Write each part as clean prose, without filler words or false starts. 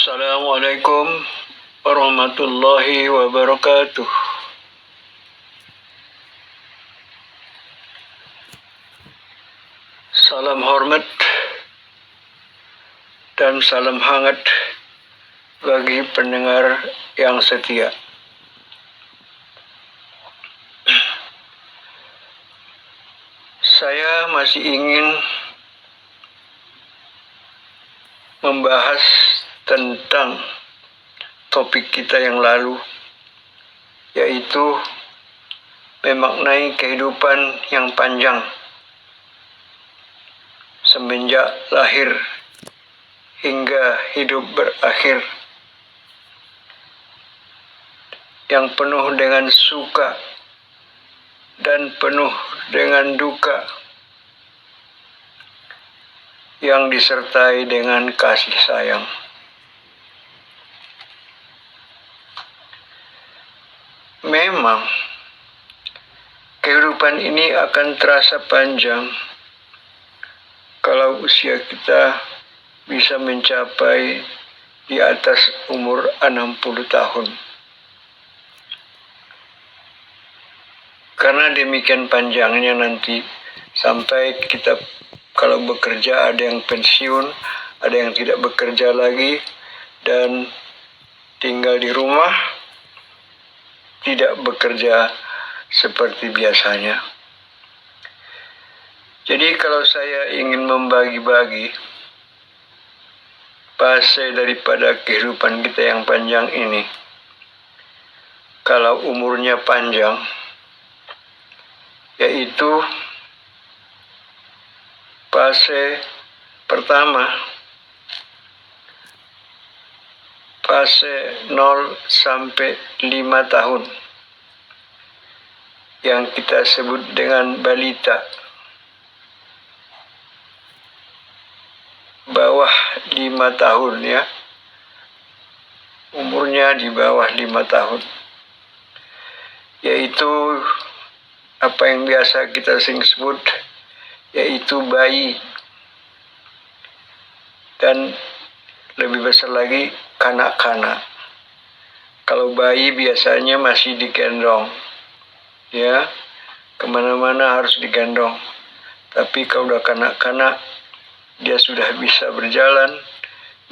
Assalamualaikum warahmatullahi wabarakatuh. Salam hormat dan salam hangat bagi pendengar yang setia. Saya masih ingin membahas tentang topik kita yang lalu, yaitu memaknai kehidupan yang panjang semenjak lahir hingga hidup berakhir, yang penuh dengan suka dan penuh dengan duka, yang disertai dengan kasih sayang. Memang kehidupan ini akan terasa panjang kalau usia kita bisa mencapai di atas umur 60 tahun. Karena demikian panjangnya nanti sampai kita kalau bekerja ada yang pensiun, ada yang tidak bekerja lagi dan tinggal di rumah, tidak bekerja seperti biasanya. Jadi kalau saya ingin membagi-bagi fase daripada kehidupan kita yang panjang ini, kalau umurnya panjang, yaitu fase pertama, fase 0 sampai 5 tahun, yang kita sebut dengan balita, bawah 5 tahun ya, umurnya di bawah 5 tahun, yaitu apa yang biasa kita sebut yaitu bayi, dan lebih besar lagi kanak-kanak. Kalau bayi biasanya masih digendong ya, kemana-mana harus digendong, tapi kalau udah kanak-kanak dia sudah bisa berjalan,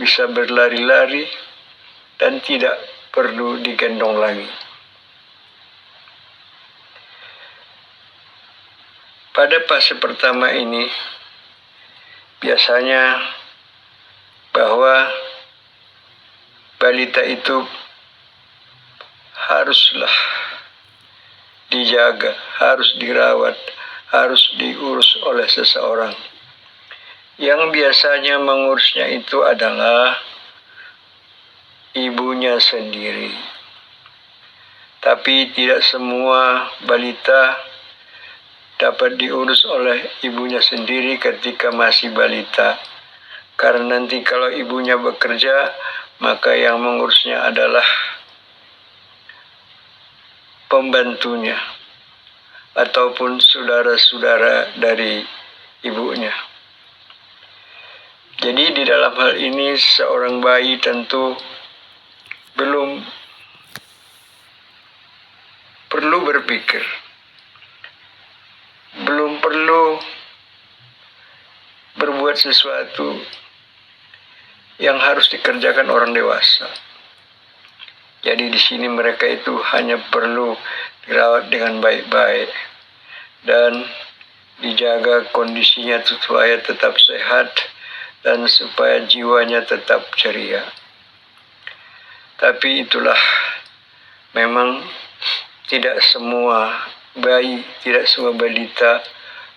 bisa berlari-lari, dan tidak perlu digendong lagi. Pada fase pertama ini, biasanya bahwa balita itu haruslah dijaga, harus dirawat, harus diurus oleh seseorang. Yang biasanya mengurusnya itu adalah ibunya sendiri. Tapi tidak semua balita dapat diurus oleh ibunya sendiri ketika masih balita. Karena nanti kalau ibunya bekerja, maka yang mengurusnya adalah pembantunya ataupun saudara-saudara dari ibunya. Jadi di dalam hal ini seorang bayi tentu belum perlu berpikir, belum perlu berbuat sesuatu yang harus dikerjakan orang dewasa. Jadi di sini mereka itu hanya perlu dirawat dengan baik-baik dan dijaga kondisinya supaya tetap sehat dan supaya jiwanya tetap ceria. Tapi itulah, memang tidak semua bayi, tidak semua balita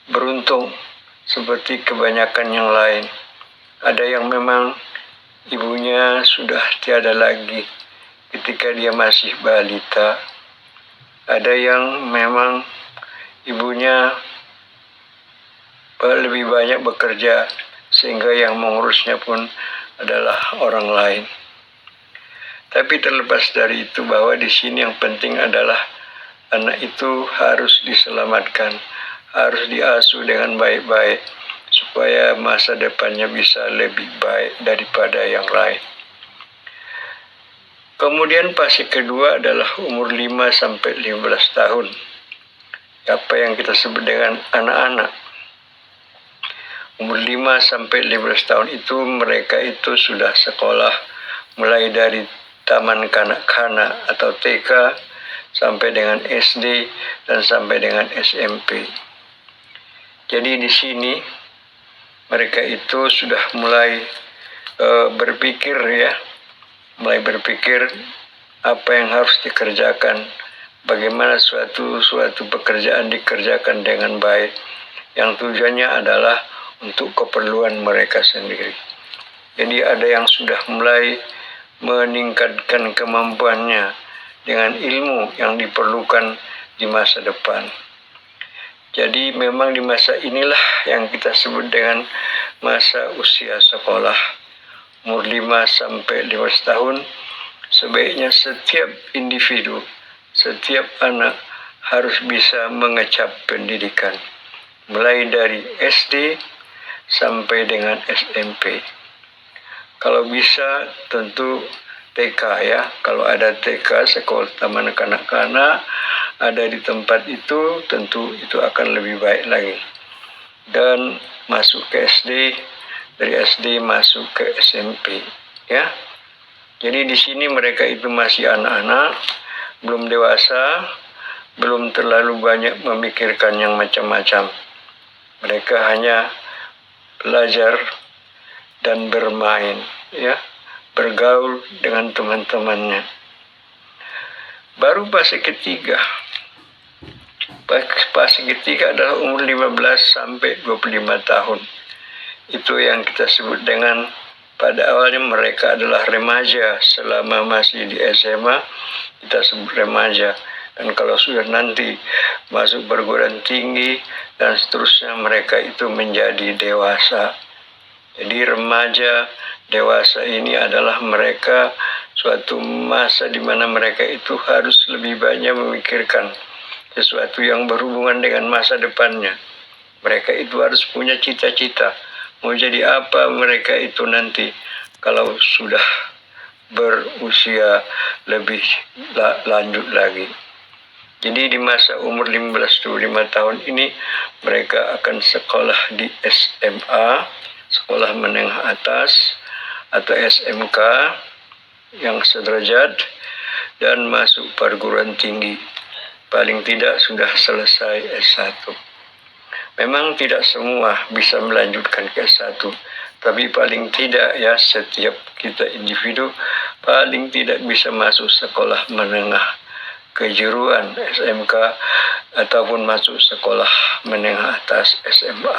beruntung seperti kebanyakan yang lain. Ada yang memang ibunya sudah tiada lagi ketika dia masih balita. Ada yang memang ibunya lebih banyak bekerja sehingga yang mengurusnya pun adalah orang lain. Tapi terlepas dari itu, bahwa di sini yang penting adalah anak itu harus diselamatkan, harus diasuh dengan baik-baik supaya masa depannya bisa lebih baik daripada yang lain. Kemudian fase kedua adalah umur 5 sampai 15 tahun. Apa yang kita sebut dengan anak-anak. Umur 5 sampai 15 tahun itu mereka itu sudah sekolah mulai dari taman kanak-kanak atau TK sampai dengan SD dan sampai dengan SMP. Jadi di sini mereka itu sudah mulai berpikir mulai berpikir apa yang harus dikerjakan, bagaimana suatu pekerjaan dikerjakan dengan baik, yang tujuannya adalah untuk keperluan mereka sendiri. Jadi ada yang sudah mulai meningkatkan kemampuannya dengan ilmu yang diperlukan di masa depan. Jadi memang di masa inilah yang kita sebut dengan masa usia sekolah. Umur 5 sampai 15 tahun, sebaiknya setiap individu, setiap anak harus bisa mengecap pendidikan. Mulai dari SD sampai dengan SMP. Kalau bisa tentu TK kalau ada TK, sekolah taman kanak-kanak, ada di tempat itu, tentu itu akan lebih baik lagi. Dan masuk ke SD, dari SD masuk ke SMP, Jadi di sini mereka itu masih anak-anak, belum dewasa, belum terlalu banyak memikirkan yang macam-macam. Mereka hanya belajar dan bermain, bergaul dengan teman-temannya. Baru fase ketiga. Fase ketiga adalah umur 15 sampai 25 tahun. Itu yang kita sebut dengan, pada awalnya mereka adalah remaja. Selama masih di SMA, kita sebut remaja. Dan kalau sudah nanti masuk perguruan tinggi dan seterusnya, mereka itu menjadi dewasa. Jadi remaja, dewasa ini adalah mereka suatu masa di mana mereka itu harus lebih banyak memikirkan sesuatu yang berhubungan dengan masa depannya. Mereka itu harus punya cita-cita. Mau jadi apa mereka itu nanti kalau sudah berusia lebih lanjut lagi. Jadi di masa umur 15-25 tahun ini mereka akan sekolah di SMA, sekolah menengah atas, atau SMK yang sederajat, dan masuk perguruan tinggi. Paling tidak sudah selesai S1. Memang tidak semua bisa melanjutkan ke S1, tapi paling tidak setiap kita individu paling tidak bisa masuk sekolah menengah kejuruan SMK ataupun masuk sekolah menengah atas SMA.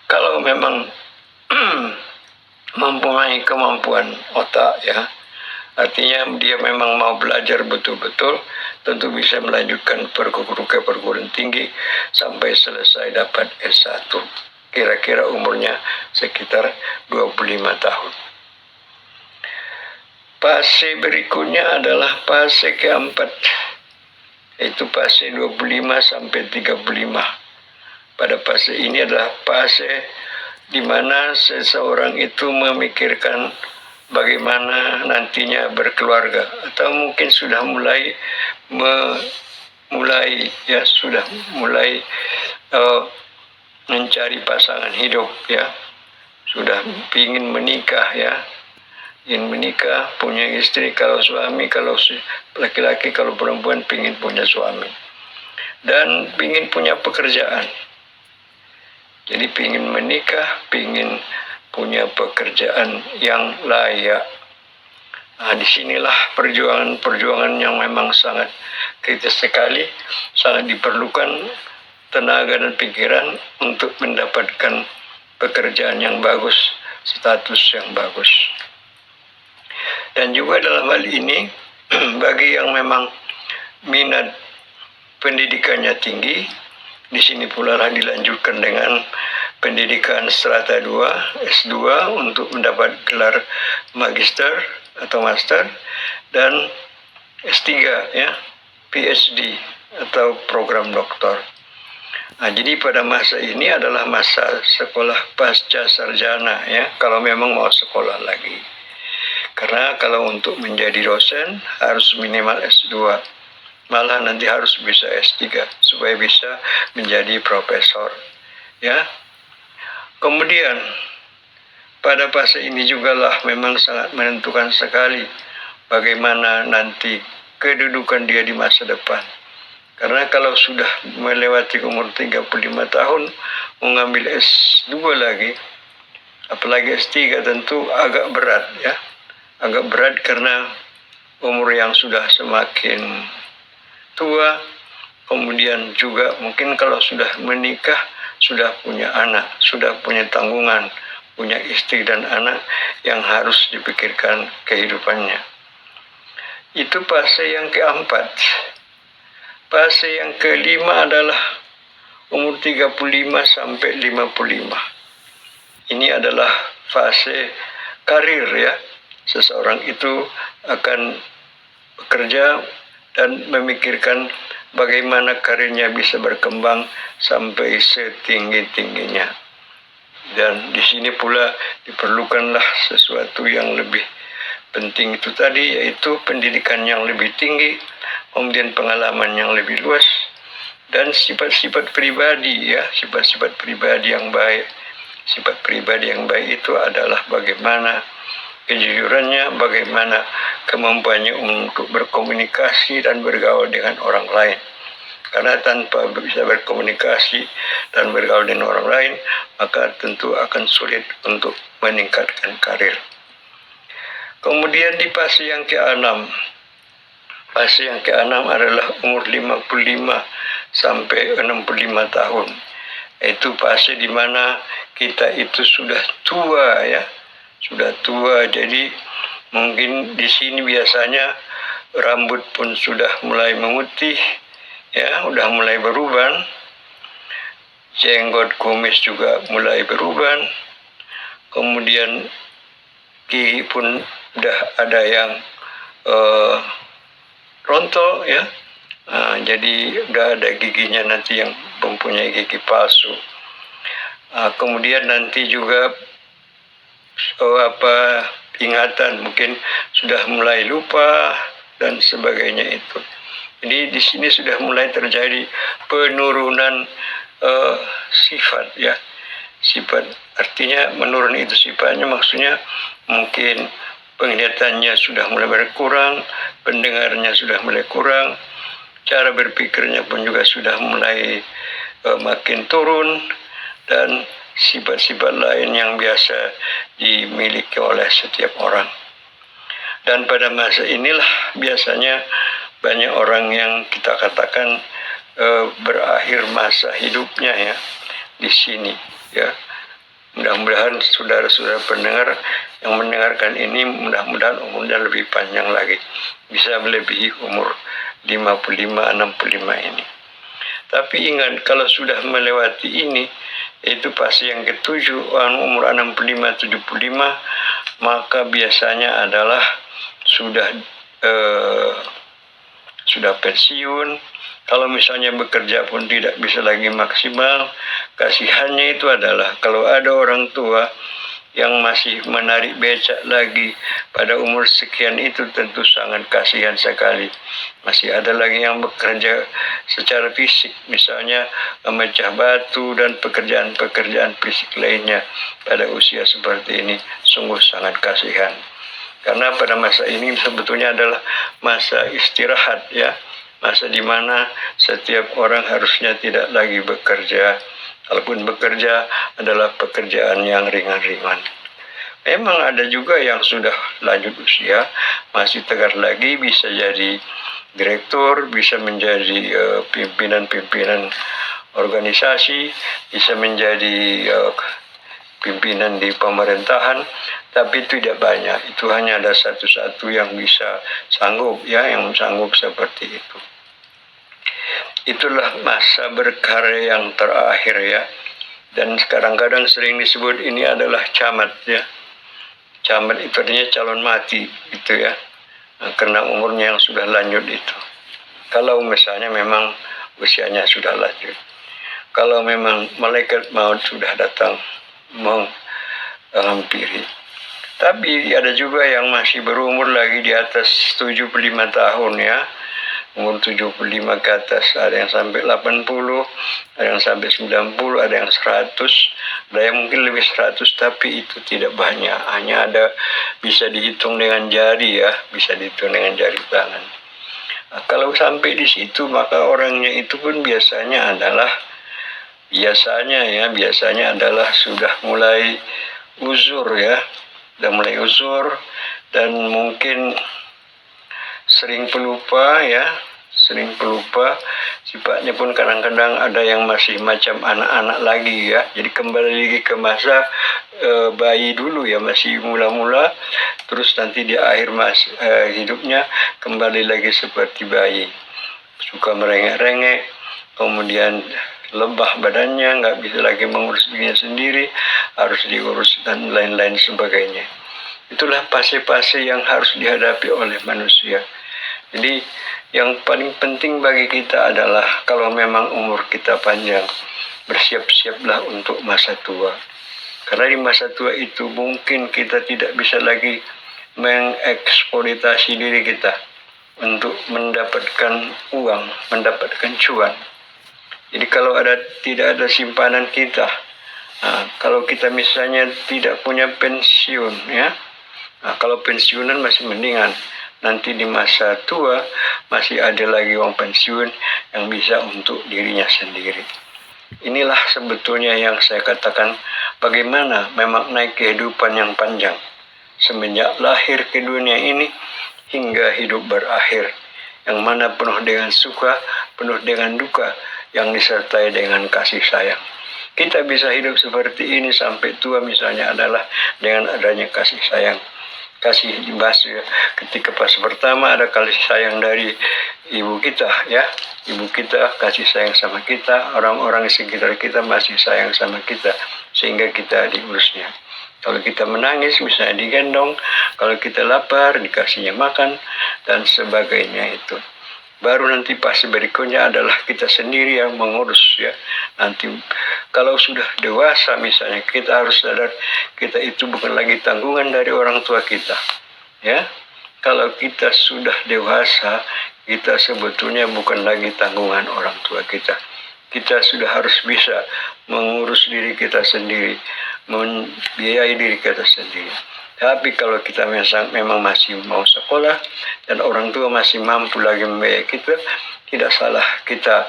Kalau memang mempunyai kemampuan otak, artinya dia memang mau belajar betul-betul, tentu bisa melanjutkan perguruan tinggi sampai selesai dapat S1. Kira-kira umurnya sekitar 25 tahun. Fase berikutnya adalah fase keempat, yaitu fase 25 sampai 35. Pada fase ini adalah fase di mana seseorang itu memikirkan bagaimana nantinya berkeluarga, atau mungkin sudah mulai mencari pasangan hidup, sudah ingin menikah, ingin menikah, punya istri, kalau suami, kalau laki-laki, kalau perempuan ingin punya suami, dan ingin punya pekerjaan. Jadi ingin menikah, ingin punya pekerjaan yang layak. Nah, disinilah perjuangan yang memang sangat kritis sekali, sangat diperlukan tenaga dan pikiran untuk mendapatkan pekerjaan yang bagus, status yang bagus. Dan juga dalam hal ini, bagi yang memang minat pendidikannya tinggi, di sini pula lah dilanjutkan dengan pendidikan strata 2, S2 untuk mendapat gelar magister atau master, dan S3 PhD atau program doktor. Nah, jadi pada masa ini adalah masa sekolah pasca sarjana, kalau memang mau sekolah lagi. Karena kalau untuk menjadi dosen harus minimal S2, malah nanti harus bisa S3 supaya bisa menjadi profesor. Ya. Kemudian pada fase ini jugalah memang sangat menentukan sekali bagaimana nanti kedudukan dia di masa depan. Karena kalau sudah melewati umur 35 tahun, mengambil S2 lagi, apalagi S3 tentu agak berat ya. Agak berat karena umur yang sudah semakin tua, kemudian juga mungkin kalau sudah menikah, sudah punya anak, sudah punya tanggungan, punya istri dan anak yang harus dipikirkan kehidupannya. Itu fase yang keempat. Fase yang kelima adalah umur 35 sampai 55. Ini adalah fase karir ya. Seseorang itu akan bekerja dan memikirkan bagaimana karirnya bisa berkembang sampai setinggi-tingginya. Dan di sini pula diperlukanlah sesuatu yang lebih penting itu tadi, yaitu pendidikan yang lebih tinggi, kemudian pengalaman yang lebih luas, dan sifat-sifat pribadi ya, sifat-sifat pribadi yang baik. Sifat pribadi yang baik itu adalah bagaimana kejujurannya, bagaimana kemampuannya untuk berkomunikasi dan bergaul dengan orang lain. Karena tanpa bisa berkomunikasi dan bergaul dengan orang lain, maka tentu akan sulit untuk meningkatkan karir. Kemudian di fase yang ke-6. Fase yang ke-6 adalah umur 55 sampai 65 tahun. Itu fase di mana kita itu sudah tua ya. Sudah tua, jadi mungkin di sini biasanya rambut pun sudah mulai memutih, ya, udah mulai beruban, jenggot kumis juga mulai beruban, kemudian gigi pun udah ada yang rontok, ya, jadi udah ada giginya nanti yang mempunyai gigi palsu. Kemudian nanti juga ingatan mungkin sudah mulai lupa dan sebagainya itu. Jadi di sini sudah mulai terjadi penurunan sifat ya. Sifat artinya menurun itu sifatnya, maksudnya mungkin penglihatannya sudah mulai berkurang, pendengarnya sudah mulai kurang, cara berpikirnya pun juga sudah mulai makin turun, dan sifat-sifat lain yang biasa dimiliki oleh setiap orang. Dan pada masa inilah biasanya banyak orang yang kita katakan berakhir masa hidupnya ya di sini ya. Mudah-mudahan saudara-saudara pendengar yang mendengarkan ini mudah-mudahan umurnya lebih panjang lagi, bisa melebihi umur 55-65 ini. Tapi ingat, kalau sudah melewati ini, yaitu fase yang ke-7, umur 65-75, maka biasanya adalah sudah pensiun. Kalau misalnya bekerja pun tidak bisa lagi maksimal. Kasihannya itu adalah kalau ada orang tua yang masih menarik becak lagi pada umur sekian, itu tentu sangat kasihan sekali. Masih ada lagi yang bekerja secara fisik, misalnya memecah batu dan pekerjaan-pekerjaan fisik lainnya pada usia seperti ini, sungguh sangat kasihan. Karena pada masa ini sebetulnya adalah masa istirahat ya, masa di mana setiap orang harusnya tidak lagi bekerja. Kalaupun bekerja adalah pekerjaan yang ringan-ringan. Memang ada juga yang sudah lanjut usia, masih tegar lagi, bisa jadi direktur, bisa menjadi pimpinan-pimpinan organisasi, bisa menjadi pimpinan di pemerintahan, tapi tidak banyak. Itu hanya ada satu-satu yang bisa sanggup ya, yang sanggup seperti itu. Itulah masa berkarya yang terakhir ya. Dan kadang-kadang sering disebut ini adalah camat ya. Camat itu artinya calon mati gitu ya. Karena umurnya yang sudah lanjut itu. Kalau misalnya memang usianya sudah lanjut. Kalau memang malaikat maut sudah datang menghampiri. Tapi ada juga yang masih berumur lagi di atas 75 tahun ya. Umur 75 ke atas, ada yang sampai 80, ada yang sampai 90, ada yang 100, ada yang mungkin lebih 100, tapi itu tidak banyak. Hanya ada bisa dihitung dengan jari ya, bisa dihitung dengan jari tangan. Nah, kalau sampai di situ maka orangnya itu pun biasanya adalah sudah mulai uzur ya, dan mungkin sering pelupa ya, sifatnya pun kadang-kadang ada yang masih macam anak-anak lagi ya, jadi kembali lagi ke masa bayi dulu ya, masih mula-mula, terus nanti di akhir hidupnya kembali lagi seperti bayi, suka merengek-rengek, kemudian lebah badannya, nggak bisa lagi mengurus dirinya sendiri, harus diurus dan lain-lain sebagainya. Itulah fase-fase yang harus dihadapi oleh manusia. Jadi yang paling penting bagi kita adalah kalau memang umur kita panjang, bersiap-siaplah untuk masa tua. Karena di masa tua itu mungkin kita tidak bisa lagi mengeksploitasi diri kita untuk mendapatkan uang, mendapatkan cuan. Jadi kalau tidak ada simpanan kita, kalau kita misalnya tidak punya pensiun ya, kalau pensiunan masih mendingan, nanti di masa tua masih ada lagi uang pensiun yang bisa untuk dirinya sendiri. Inilah sebetulnya yang saya katakan bagaimana memaknai kehidupan yang panjang semenjak lahir ke dunia ini hingga hidup berakhir, yang mana penuh dengan suka, penuh dengan duka, yang disertai dengan kasih sayang. Kita bisa hidup seperti ini sampai tua misalnya adalah dengan adanya kasih sayang. Kasih dibahas ya, ketika pas pertama ada kasih sayang dari ibu kita ya, ibu kita kasih sayang sama kita, orang-orang sekitar kita masih sayang sama kita, sehingga kita diurusnya. Kalau kita menangis misalnya digendong, kalau kita lapar dikasihnya makan, dan sebagainya itu. Baru nanti fase berikutnya adalah kita sendiri yang mengurus ya. Nanti kalau sudah dewasa misalnya, kita harus sadar kita itu bukan lagi tanggungan dari orang tua kita ya. Kalau kita sudah dewasa, kita sebetulnya bukan lagi tanggungan orang tua kita. Kita sudah harus bisa mengurus diri kita sendiri, membiayai diri kita sendiri. Tapi kalau kita memang masih mau sekolah dan orang tua masih mampu lagi membiayai kita, tidak salah kita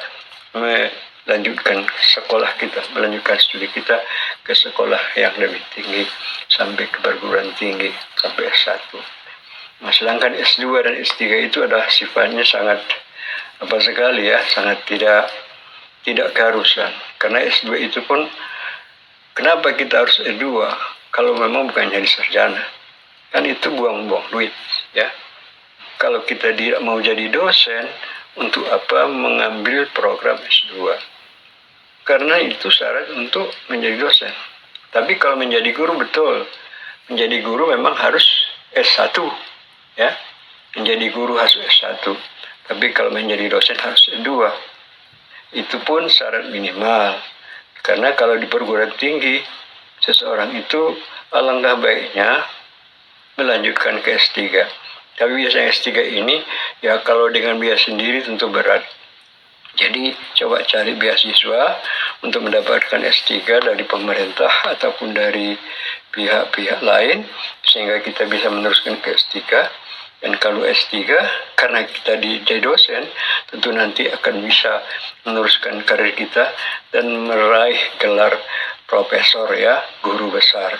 melanjutkan sekolah kita, melanjutkan studi kita ke sekolah yang lebih tinggi sampai ke perguruan tinggi sampai S1. Nah, sedangkan S2 dan S3 itu adalah sifatnya sangat sekali ya, sangat tidak keharusan. Karena S2 itu pun kenapa kita harus S2? Kalau memang bukan jadi sarjana, kan itu buang-buang duit ya. Kalau kita tidak mau jadi dosen, untuk apa mengambil program S2? Karena itu syarat untuk menjadi dosen. Tapi kalau menjadi guru, betul, menjadi guru memang harus S1 ya. Menjadi guru harus S1. Tapi kalau menjadi dosen harus S2. Itu pun syarat minimal. Karena kalau di perguruan tinggi, seseorang itu alangkah baiknya melanjutkan ke S3. Tapi biasanya S3 ini ya kalau dengan biaya sendiri tentu berat. Jadi coba cari beasiswa untuk mendapatkan S3 dari pemerintah ataupun dari pihak-pihak lain sehingga kita bisa meneruskan ke S3. Dan kalau S3, karena kita jadi dosen, tentu nanti akan bisa meneruskan karir kita dan meraih gelar profesor ya, guru besar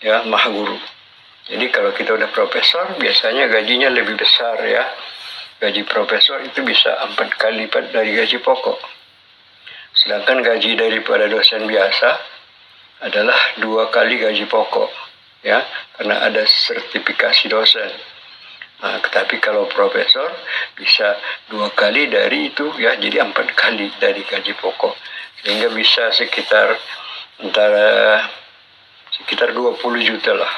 ya, maha guru. Jadi kalau kita udah profesor, biasanya gajinya lebih besar ya. Gaji profesor itu bisa 4 kali lipat dari gaji pokok. Sedangkan gaji daripada dosen biasa adalah 2 kali gaji pokok ya, karena ada sertifikasi dosen. Nah, tetapi kalau profesor bisa 2 kali dari itu ya, jadi 4 kali dari gaji pokok, sehingga bisa sekitar 20 juta lah,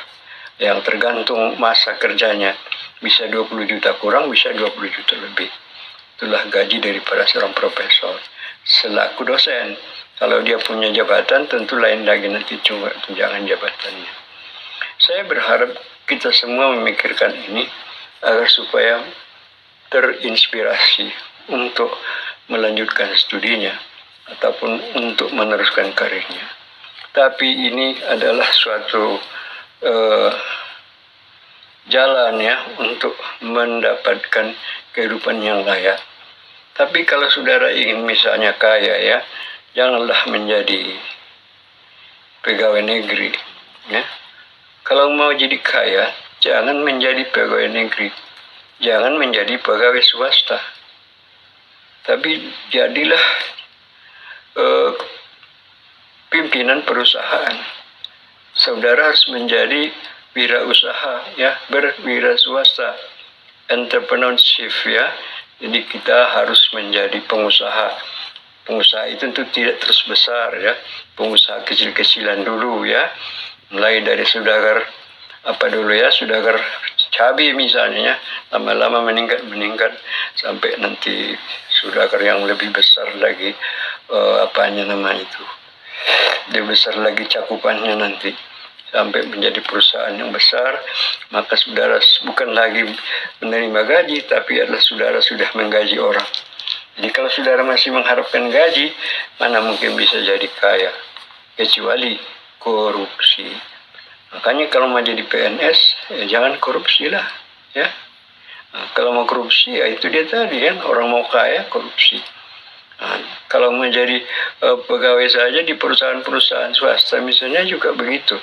yang tergantung masa kerjanya, bisa 20 juta kurang, bisa 20 juta lebih. Itulah gaji daripada seorang profesor selaku dosen. Kalau dia punya jabatan tentu lain lagi nanti cuma tunjangan jabatannya. Saya berharap kita semua memikirkan ini agar supaya terinspirasi untuk melanjutkan studinya ataupun untuk meneruskan karirnya. Tapi ini adalah suatu jalan ya untuk mendapatkan kehidupan yang layak. Tapi kalau saudara ingin misalnya kaya ya, janganlah menjadi pegawai negeri ya. Kalau mau jadi kaya, jangan menjadi pegawai negeri, jangan menjadi pegawai swasta, tapi jadilah pimpinan perusahaan. Saudara harus menjadi wirausaha ya, berwira swasta, entrepreneurship ya. Jadi kita harus menjadi pengusaha. Pengusaha itu tentu tidak terus besar ya, pengusaha kecil-kecilan dulu ya, mulai dari saudagar saudagar cabai misalnya ya, lama-lama meningkat sampai nanti saudagar yang lebih besar lagi, lebih besar lagi cakupannya nanti sampai menjadi perusahaan yang besar. Maka saudara bukan lagi menerima gaji, tapi adalah saudara sudah menggaji orang. Jadi kalau saudara masih mengharapkan gaji, mana mungkin bisa jadi kaya, kecuali korupsi. Makanya kalau mau jadi PNS, ya jangan korupsi lah ya. Nah, kalau mau korupsi, ya itu dia tadi kan, orang mau kaya korupsi. Nah, kalau menjadi pegawai saja di perusahaan-perusahaan swasta misalnya juga begitu.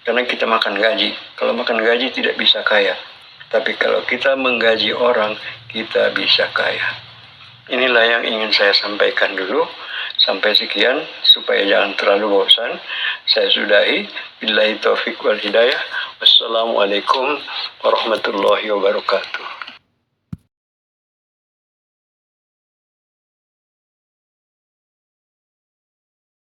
Karena kita makan gaji. Kalau makan gaji tidak bisa kaya. Tapi kalau kita menggaji orang, kita bisa kaya. Inilah yang ingin saya sampaikan dulu. Sampai sekian, supaya jangan terlalu bosan. Saya sudahi. Billahi taufiq wal hidayah. Wassalamualaikum warahmatullahi wabarakatuh.